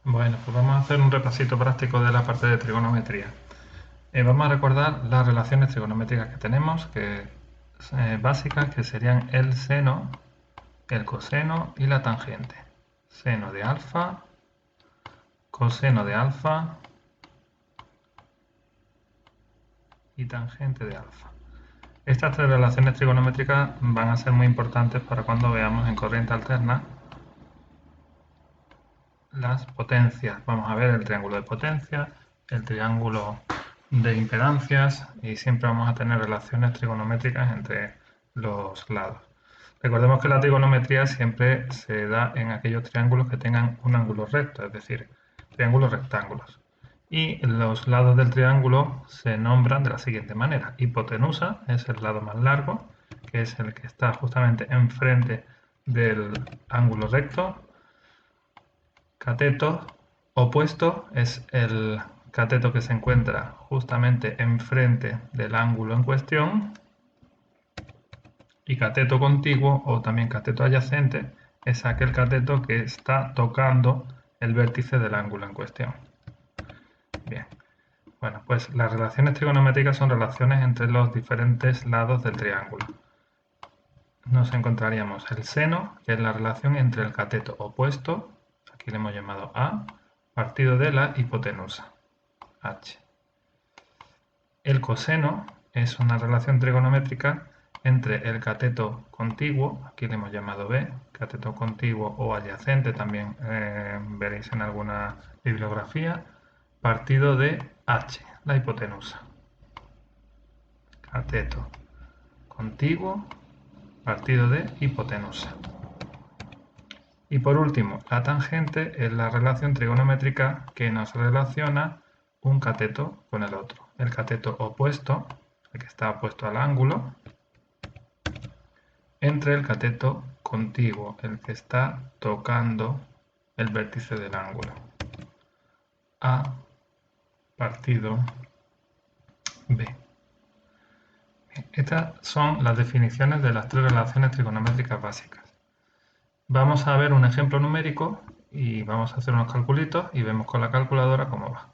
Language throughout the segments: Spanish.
Bueno, pues vamos a hacer un repasito práctico de la parte de trigonometría. Vamos a recordar las relaciones trigonométricas que tenemos, básicas, que serían el seno, el coseno y la tangente. Seno de alfa, coseno de alfa y tangente de alfa. Estas tres relaciones trigonométricas van a ser muy importantes para cuando veamos en corriente alterna las potencias. Vamos a ver el triángulo de potencias, el triángulo de impedancias y siempre vamos a tener relaciones trigonométricas entre los lados. Recordemos que la trigonometría siempre se da en aquellos triángulos que tengan un ángulo recto, es decir, triángulos rectángulos. Y los lados del triángulo se nombran de la siguiente manera. Hipotenusa es el lado más largo, que es el que está justamente enfrente del ángulo recto. Cateto opuesto es el cateto que se encuentra justamente enfrente del ángulo en cuestión. Y cateto contiguo o también cateto adyacente es aquel cateto que está tocando el vértice del ángulo en cuestión. Bien, bueno, pues las relaciones trigonométricas son relaciones entre los diferentes lados del triángulo. Nos encontraríamos el seno, que es la relación entre el cateto opuesto, aquí le hemos llamado A, partido de la hipotenusa, H. El coseno es una relación trigonométrica entre el cateto contiguo, aquí le hemos llamado B, cateto contiguo o adyacente, también veréis en alguna bibliografía, partido de H, la hipotenusa. Cateto contiguo, partido de hipotenusa. Y por último, la tangente es la relación trigonométrica que nos relaciona un cateto con el otro. El cateto opuesto, el que está opuesto al ángulo, entre el cateto contiguo, el que está tocando el vértice del ángulo. A partido B. Estas son las definiciones de las tres relaciones trigonométricas básicas. Vamos a ver un ejemplo numérico y vamos a hacer unos calculitos y vemos con la calculadora cómo va.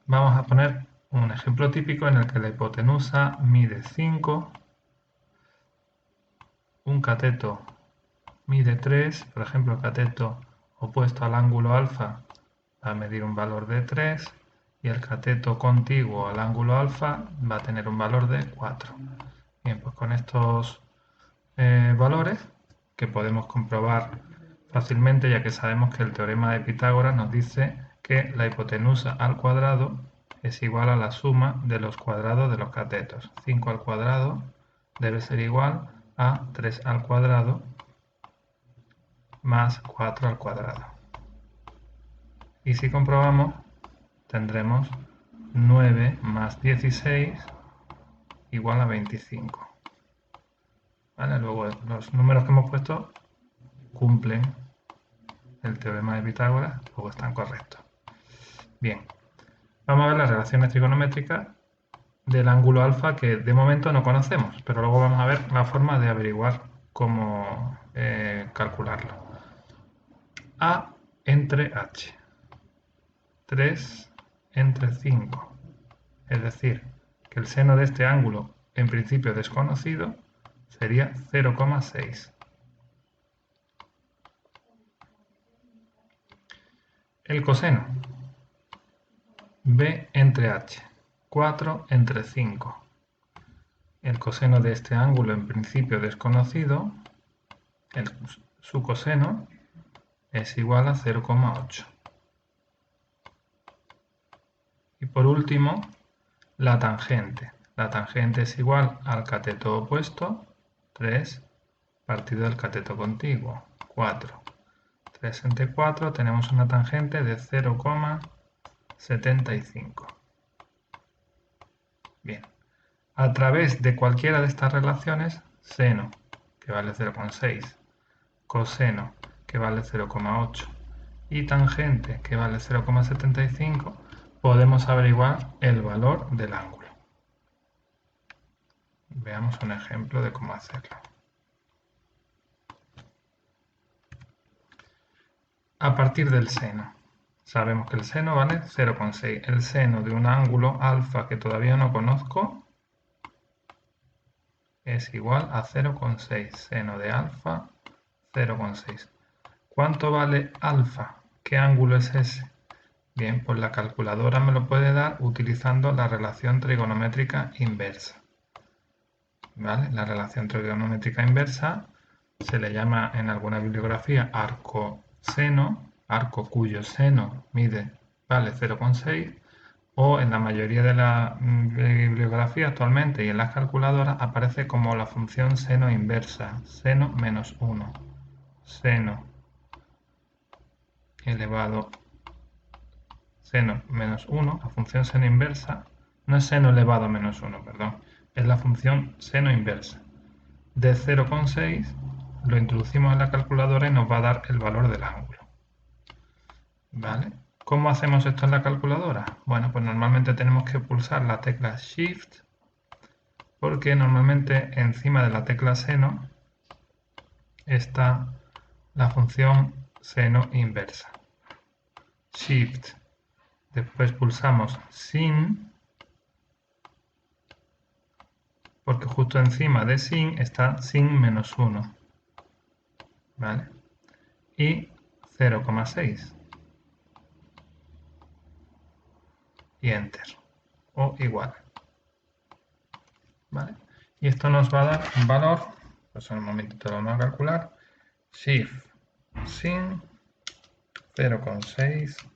Vamos a poner un ejemplo típico en el que la hipotenusa mide 5, un cateto mide 3, por ejemplo el cateto opuesto al ángulo alfa va a medir un valor de 3 y el cateto contiguo al ángulo alfa va a tener un valor de 4. Bien, pues con estos valores, que podemos comprobar fácilmente ya que sabemos que el teorema de Pitágoras nos dice que la hipotenusa al cuadrado es igual a la suma de los cuadrados de los catetos. 5 al cuadrado debe ser igual a 3 al cuadrado más 4 al cuadrado. Y si comprobamos, tendremos 9 más 16 igual a 25. ¿Vale? Luego los números que hemos puesto cumplen el teorema de Pitágoras, luego están correctos. Bien, vamos a ver las relaciones trigonométricas del ángulo alfa que de momento no conocemos, pero luego vamos a ver la forma de averiguar cómo calcularlo. A entre H, 3 entre 5, es decir, que el seno de este ángulo, en principio desconocido, sería 0,6. El coseno, B entre H, 4 entre 5. El coseno de este ángulo en principio desconocido, su coseno, es igual a 0,8. Y por último, la tangente. La tangente es igual al cateto opuesto, 3, partido del cateto contiguo, 4. 3 entre 4 tenemos una tangente de 0,75. Bien. A través de cualquiera de estas relaciones, seno, que vale 0,6, coseno, que vale 0,8, y tangente, que vale 0,75, podemos averiguar el valor del ángulo. Veamos un ejemplo de cómo hacerlo. a partir del seno. Sabemos que el seno vale 0,6. El seno de un ángulo alfa que todavía no conozco es igual a 0,6. Seno de alfa, 0,6. ¿Cuánto vale alfa? ¿Qué ángulo es ese? Bien, pues la calculadora me lo puede dar utilizando la relación trigonométrica inversa. ¿Vale? La relación trigonométrica inversa se le llama en alguna bibliografía arco-seno, arco cuyo seno vale 0,6, o en la mayoría de la bibliografía actualmente y en las calculadoras aparece como la función seno inversa, seno menos 1, seno elevado seno menos 1, la función seno inversa, no es seno elevado a menos 1, perdón, es la función seno inversa. De 0,6 lo introducimos en la calculadora y nos va a dar el valor del ángulo. ¿Vale? ¿Cómo hacemos esto en la calculadora? Bueno, pues normalmente tenemos que pulsar la tecla Shift, porque normalmente encima de la tecla seno está la función seno inversa. Shift. Después pulsamos sin, porque justo encima de sin está sin menos 1. ¿Vale? Y 0,6. Y Enter. O igual. ¿Vale? Y esto nos va a dar un valor, pues en un momentito lo vamos a calcular. Shift sin 0,6.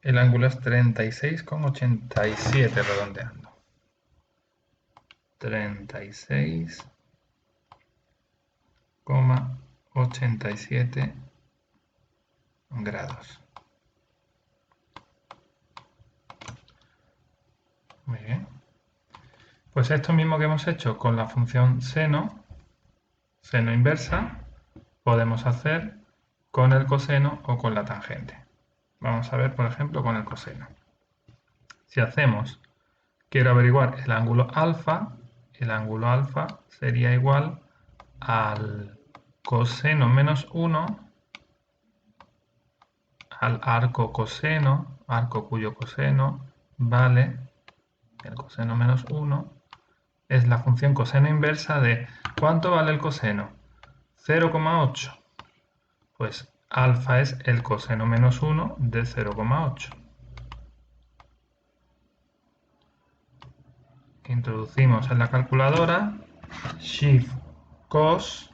El ángulo es 36,87 redondeando. 36,87 grados. Muy bien. Pues esto mismo que hemos hecho con la función seno inversa, podemos hacer con el coseno o con la tangente. Vamos a ver, por ejemplo, con el coseno. Si quiero averiguar el ángulo alfa sería igual al coseno menos 1 al arco coseno, arco cuyo coseno vale, el coseno menos 1, es la función coseno inversa de, ¿cuánto vale el coseno? 0,8. Pues alfa es el coseno menos 1 de 0,8. Introducimos en la calculadora Shift cos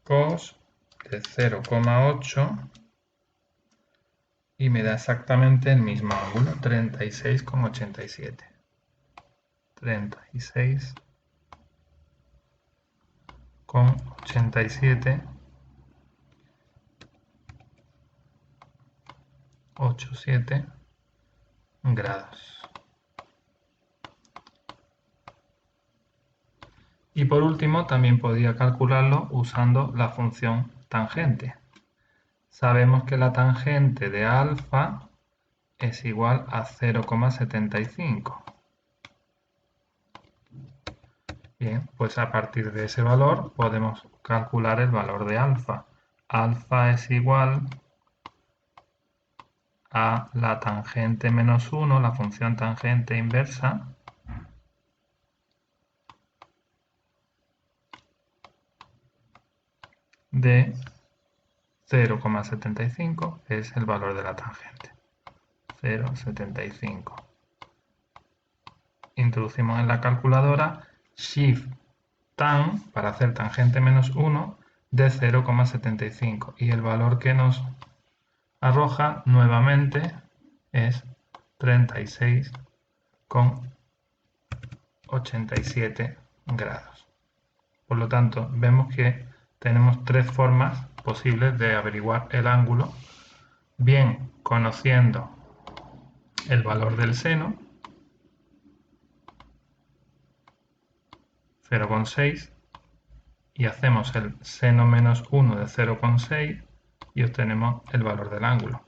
de 0,8 y me da exactamente el mismo ángulo, 36,87. 36,87 grados. Y por último, también podría calcularlo usando la función tangente. Sabemos que la tangente de alfa es igual a 0,75. Bien, pues a partir de ese valor podemos calcular el valor de alfa. Alfa es igual a la tangente menos 1, la función tangente inversa, de 0,75, que es el valor de la tangente. 0,75. Introducimos en la calculadora Shift tan para hacer tangente menos 1 de 0,75 y el valor que nos arroja nuevamente es 36,87 grados. Por lo tanto, vemos que tenemos tres formas posibles de averiguar el ángulo, bien conociendo el valor del seno, 0,6, y hacemos el seno menos 1 de 0,6 y obtenemos el valor del ángulo,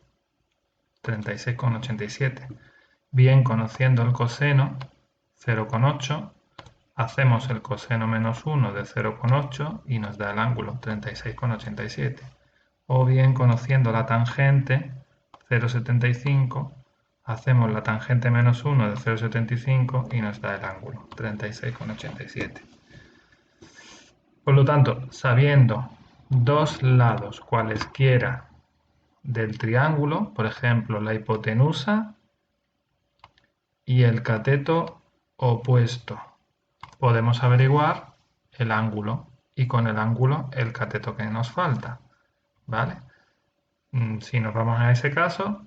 36,87. Bien conociendo el coseno, 0,8, hacemos el coseno menos 1 de 0,8 y nos da el ángulo 36,87. O bien, conociendo la tangente 0,75, hacemos la tangente menos 1 de 0,75 y nos da el ángulo 36,87. Por lo tanto, sabiendo dos lados cualesquiera del triángulo, por ejemplo, la hipotenusa y el cateto opuesto, podemos averiguar el ángulo y con el ángulo el cateto que nos falta, ¿vale? Si nos vamos a ese caso,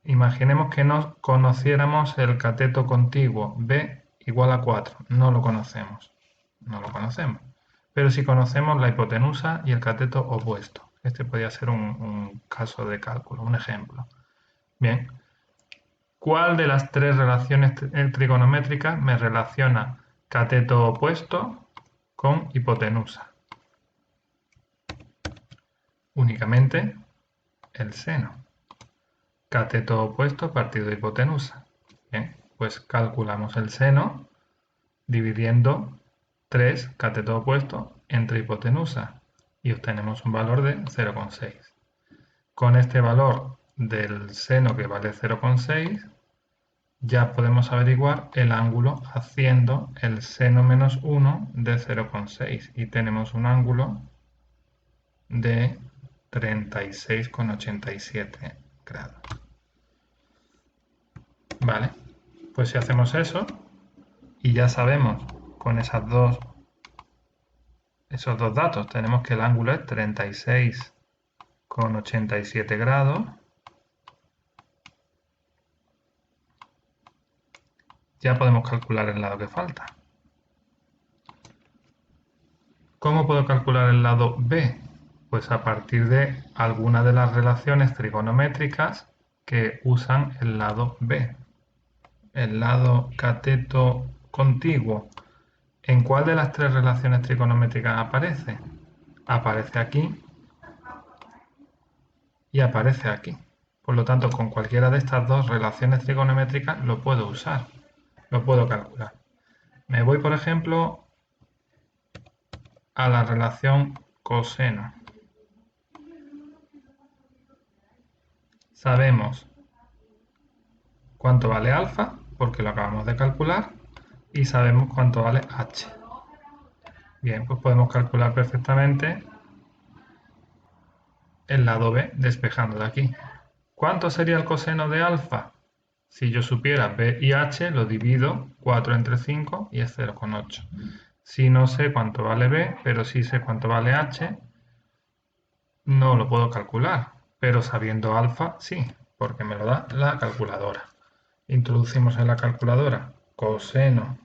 imaginemos que no conociéramos el cateto contiguo B igual a 4. No lo conocemos. Pero si conocemos la hipotenusa y el cateto opuesto. Este podría ser un caso de cálculo, un ejemplo. Bien. ¿Cuál de las tres relaciones trigonométricas me relaciona cateto opuesto con hipotenusa? Únicamente el seno. Cateto opuesto partido hipotenusa. Bien, pues calculamos el seno dividiendo 3 cateto opuesto entre hipotenusa y obtenemos un valor de 0,6. Con este valor del seno que vale 0,6 ya podemos averiguar el ángulo haciendo el seno menos 1 de 0,6 y tenemos un ángulo de 36,87 grados. Vale, pues si hacemos eso y ya sabemos con esos dos datos, tenemos que el ángulo es 36,87 grados, ya podemos calcular el lado que falta. ¿Cómo puedo calcular el lado B? Pues a partir de alguna de las relaciones trigonométricas que usan el lado B. El lado cateto contiguo. ¿En cuál de las tres relaciones trigonométricas aparece? Aparece aquí y aparece aquí. Por lo tanto, con cualquiera de estas dos relaciones trigonométricas lo puedo usar, lo puedo calcular. Me voy, por ejemplo, a la relación coseno. Sabemos cuánto vale alfa, porque lo acabamos de calcular, y sabemos cuánto vale h. Bien, pues podemos calcular perfectamente el lado B despejando de aquí. ¿Cuánto sería el coseno de alfa? Si yo supiera B y H, lo divido 4 entre 5 y es 0,8. Si no sé cuánto vale B, pero sí sé cuánto vale H, no lo puedo calcular. Pero sabiendo alfa, sí, porque me lo da la calculadora. Introducimos en la calculadora coseno